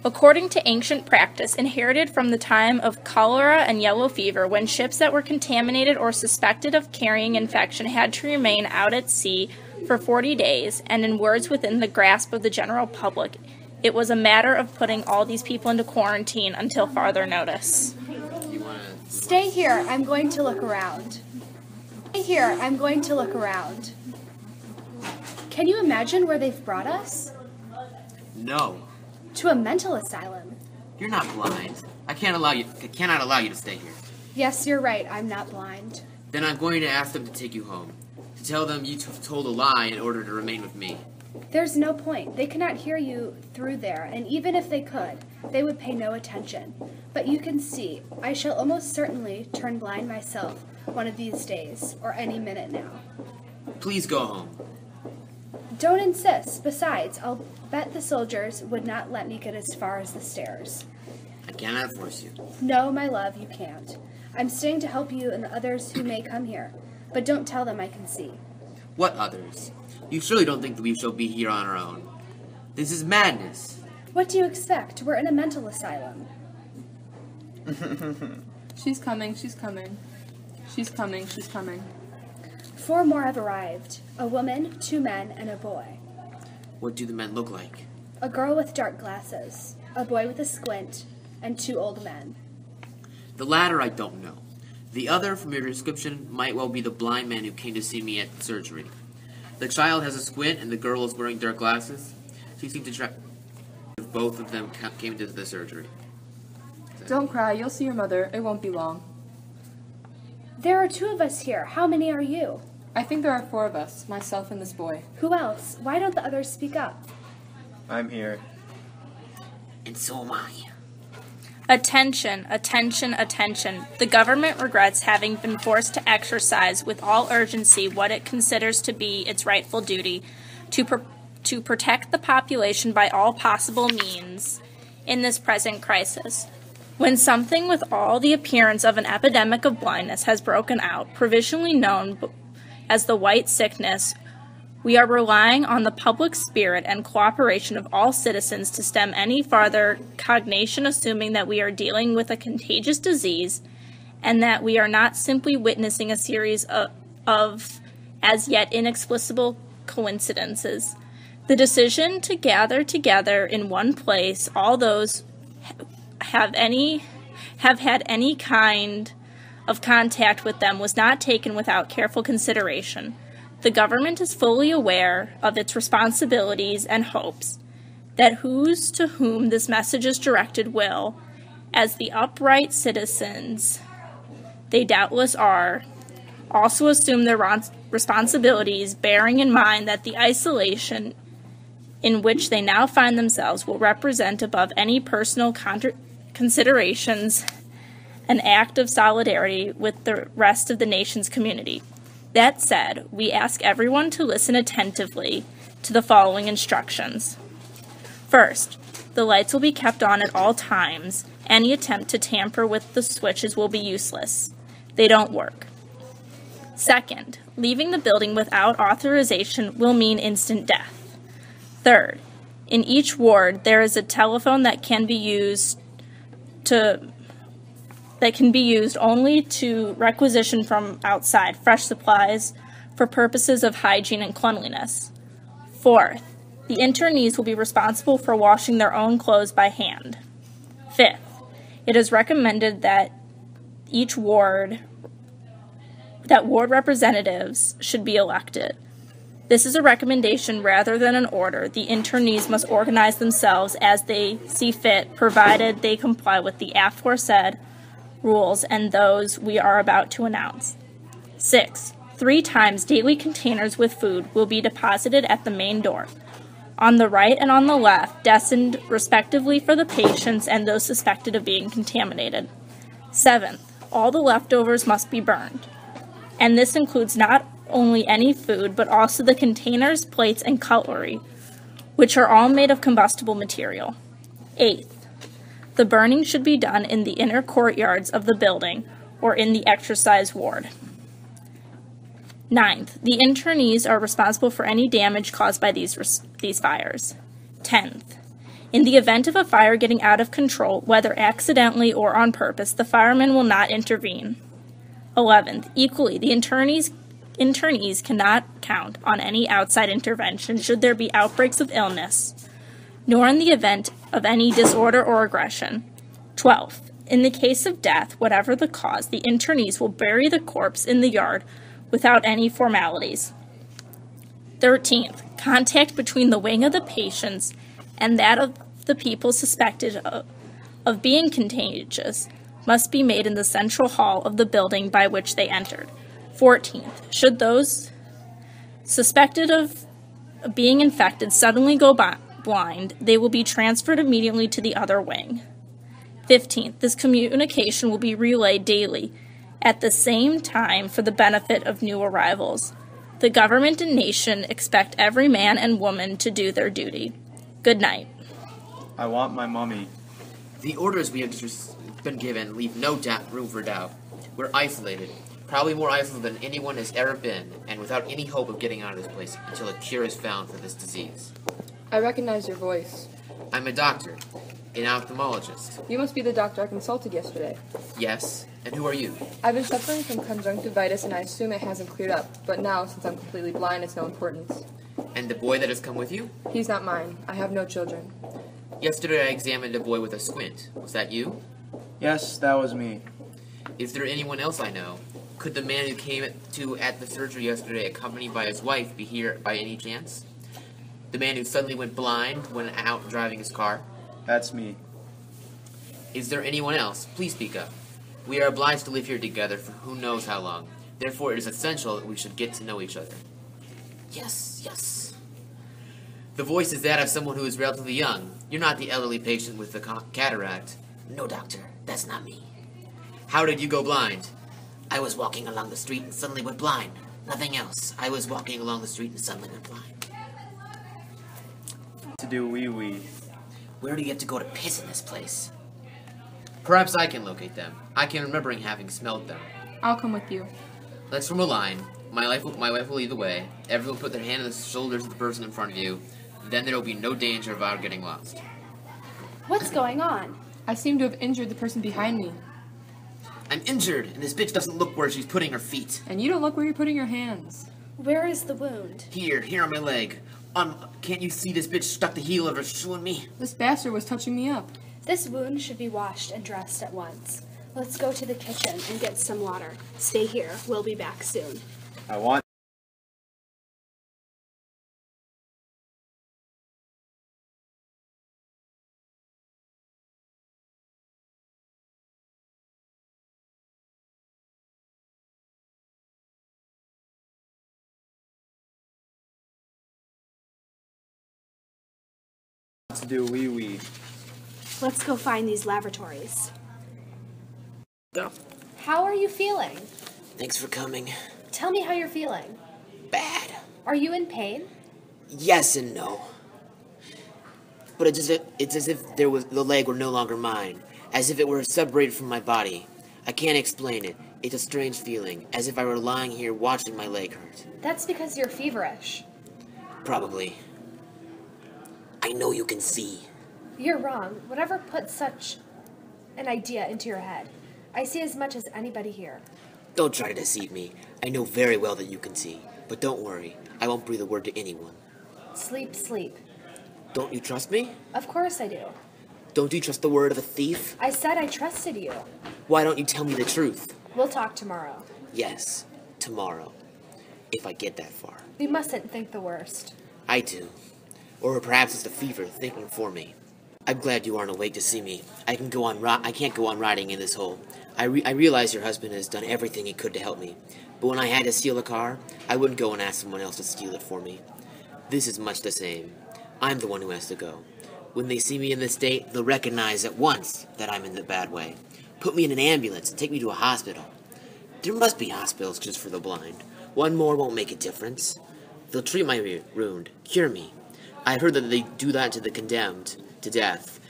According to ancient practice inherited from the time of cholera and yellow fever, when ships that were contaminated or suspected of carrying infection had to remain out at sea for 40 days, and in words within the grasp of the general public, it was a matter of putting all these people into quarantine until farther notice. Stay here, I'm going to look around. Stay here, I'm going to look around. Can you imagine where they've brought us? No. To a mental asylum. You're not blind. I cannot allow you to stay here. Yes, you're right, I'm not blind. Then I'm going to ask them to take you home. To tell them you told a lie in order to remain with me. There's no point. They cannot hear you through there, and even if they could, they would pay no attention. But you can see, I shall almost certainly turn blind myself one of these days, or any minute now. Please go home. Don't insist. Besides, I'll bet the soldiers would not let me get as far as the stairs. I cannot force you. No, my love, you can't. I'm staying to help you and the others who may come here, but don't tell them I can see. What others? You surely don't think that we shall be here on our own. This is madness. What do you expect? We're in a mental asylum. She's coming, she's coming. She's coming, she's coming. 4 more have arrived. A woman, 2 men, and a boy. What do the men look like? A girl with dark glasses, a boy with a squint, and 2 old men. The latter I don't know. The other, from your description, might well be the blind man who came to see me at surgery. The child has a squint and the girl is wearing dark glasses. She seemed to try if both of them came to the surgery. Don't cry, you'll see your mother. It won't be long. There are 2 of us here. How many are you? I think there are 4 of us, myself and this boy. Who else? Why don't the others speak up? I'm here. And so am I. Attention, attention, attention. The government regrets having been forced to exercise with all urgency what it considers to be its rightful duty to protect the population by all possible means in this present crisis. When something with all the appearance of an epidemic of blindness has broken out, provisionally known as the white sickness, we are relying on the public spirit and cooperation of all citizens to stem any farther cognation, assuming that we are dealing with a contagious disease and that we are not simply witnessing a series of as yet inexplicable coincidences. The decision to gather together in one place all those have had any kind of contact with them was not taken without careful consideration. The government is fully aware of its responsibilities and hopes that whose to whom this message is directed will, as the upright citizens they doubtless are, also assume their responsibilities, bearing in mind that the isolation in which they now find themselves will represent above any personal considerations an act of solidarity with the rest of the nation's community. That said, we ask everyone to listen attentively to the following instructions. First, the lights will be kept on at all times. Any attempt to tamper with the switches will be useless. They don't work. Second, leaving the building without authorization will mean instant death. Third, in each ward there is a telephone that can be used only to requisition from outside fresh supplies for purposes of hygiene and cleanliness. Fourth, the internees will be responsible for washing their own clothes by hand. Fifth, it is recommended that ward representatives should be elected. This is a recommendation rather than an order. The internees must organize themselves as they see fit, provided they comply with the aforesaid rules and those we are about to announce. 6. 3 times daily containers with food will be deposited at the main door, on the right and on the left, destined respectively for the patients and those suspected of being contaminated. 7th, all the leftovers must be burned, and this includes not only any food, but also the containers, plates, and cutlery, which are all made of combustible material. 8th, the burning should be done in the inner courtyards of the building or in the exercise ward. 9th, the internees are responsible for any damage caused by these fires. 10th, In the event of a fire getting out of control, whether accidentally or on purpose, the firemen will not intervene. 11th, equally, the internees cannot count on any outside intervention should there be outbreaks of illness, nor in the event of any disorder or aggression. 12th, in the case of death, whatever the cause, the internees will bury the corpse in the yard without any formalities. 13th, contact between the wing of the patients and that of the people suspected of being contagious must be made in the central hall of the building by which they entered. 14th, should those suspected of being infected suddenly go blind, they will be transferred immediately to the other wing. 15th, this communication will be relayed daily at the same time for the benefit of new arrivals. The government and nation expect every man and woman to do their duty. Good night. I want my mummy. The orders we have just been given leave no room for doubt. We're isolated, probably more isolated than anyone has ever been, and without any hope of getting out of this place until a cure is found for this disease. I recognize your voice. I'm a doctor, an ophthalmologist. You must be the doctor I consulted yesterday. Yes, and who are you? I've been suffering from conjunctivitis and I assume it hasn't cleared up, but now, since I'm completely blind, it's no importance. And the boy that has come with you? He's not mine. I have no children. Yesterday I examined a boy with a squint. Was that you? Yes, that was me. Is there anyone else I know? Could the man who came at the surgery yesterday, accompanied by his wife, be here by any chance? The man who suddenly went blind when out driving his car? That's me. Is there anyone else? Please speak up. We are obliged to live here together for who knows how long. Therefore, it is essential that we should get to know each other. Yes, yes. The voice is that of someone who is relatively young. You're not the elderly patient with the cataract. No, doctor, that's not me. How did you go blind? I was walking along the street and suddenly went blind. Nothing else. I was walking along the street and suddenly went blind. To do wee-wee. Where do you have to go to piss in this place? Perhaps I can locate them. I can remember having smelled them. I'll come with you. Let's form a line. My wife will lead the way. Everyone put their hand on the shoulders of the person in front of you. Then there will be no danger of our getting lost. What's going on? I seem to have injured the person behind me. I'm injured, and this bitch doesn't look where she's putting her feet. And you don't look where you're putting your hands. Where is the wound? Here on my leg. Can't you see this bitch stuck the heel of her shoe in me? This bastard was touching me up. This wound should be washed and dressed at once. Let's go to the kitchen and get some water. Stay here. We'll be back soon. I want... to do wee-wee. Let's go find these lavatories. Go. How are you feeling? Thanks for coming. Tell me how you're feeling. Bad. Are you in pain? Yes and no. But it's as if the leg were no longer mine. As if it were separated from my body. I can't explain it. It's a strange feeling. As if I were lying here watching my leg hurt. That's because you're feverish. Probably. I know you can see. You're wrong. Whatever put such an idea into your head? I see as much as anybody here. Don't try to deceive me. I know very well that you can see. But don't worry. I won't breathe a word to anyone. Sleep, sleep. Don't you trust me? Of course I do. Don't you trust the word of a thief? I said I trusted you. Why don't you tell me the truth? We'll talk tomorrow. Yes, tomorrow. If I get that far. We mustn't think the worst. I do. Or perhaps it's the fever thinking for me. I'm glad you aren't awake to see me. I can't go on riding in this hole. I realize your husband has done everything he could to help me. But when I had to steal a car, I wouldn't go and ask someone else to steal it for me. This is much the same. I'm the one who has to go. When they see me in this state, they'll recognize at once that I'm in the bad way. Put me in an ambulance and take me to a hospital. There must be hospitals just for the blind. One more won't make a difference. They'll treat my wound, cure me. I've heard that they do that to the condemned to death.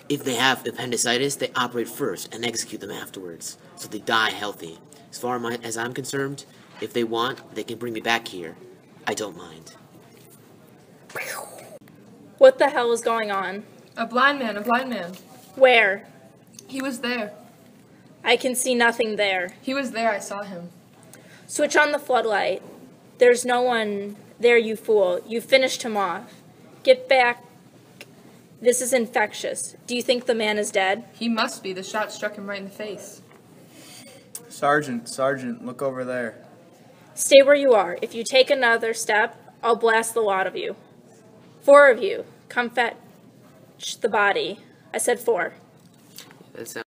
If they have appendicitis, they operate first and execute them afterwards, so they die healthy. As far as I'm concerned, if they want, they can bring me back here. I don't mind. What the hell is going on? A blind man, a blind man. Where? He was there. I can see nothing there. He was there, I saw him. Switch on the floodlight. There's no one there, you fool. You finished him off. Get back. This is infectious. Do you think the man is dead? He must be. The shot struck him right in the face. Sergeant, look over there. Stay where you are. If you take another step, I'll blast the lot of you. 4 of you. Come fetch the body. I said 4. That sounds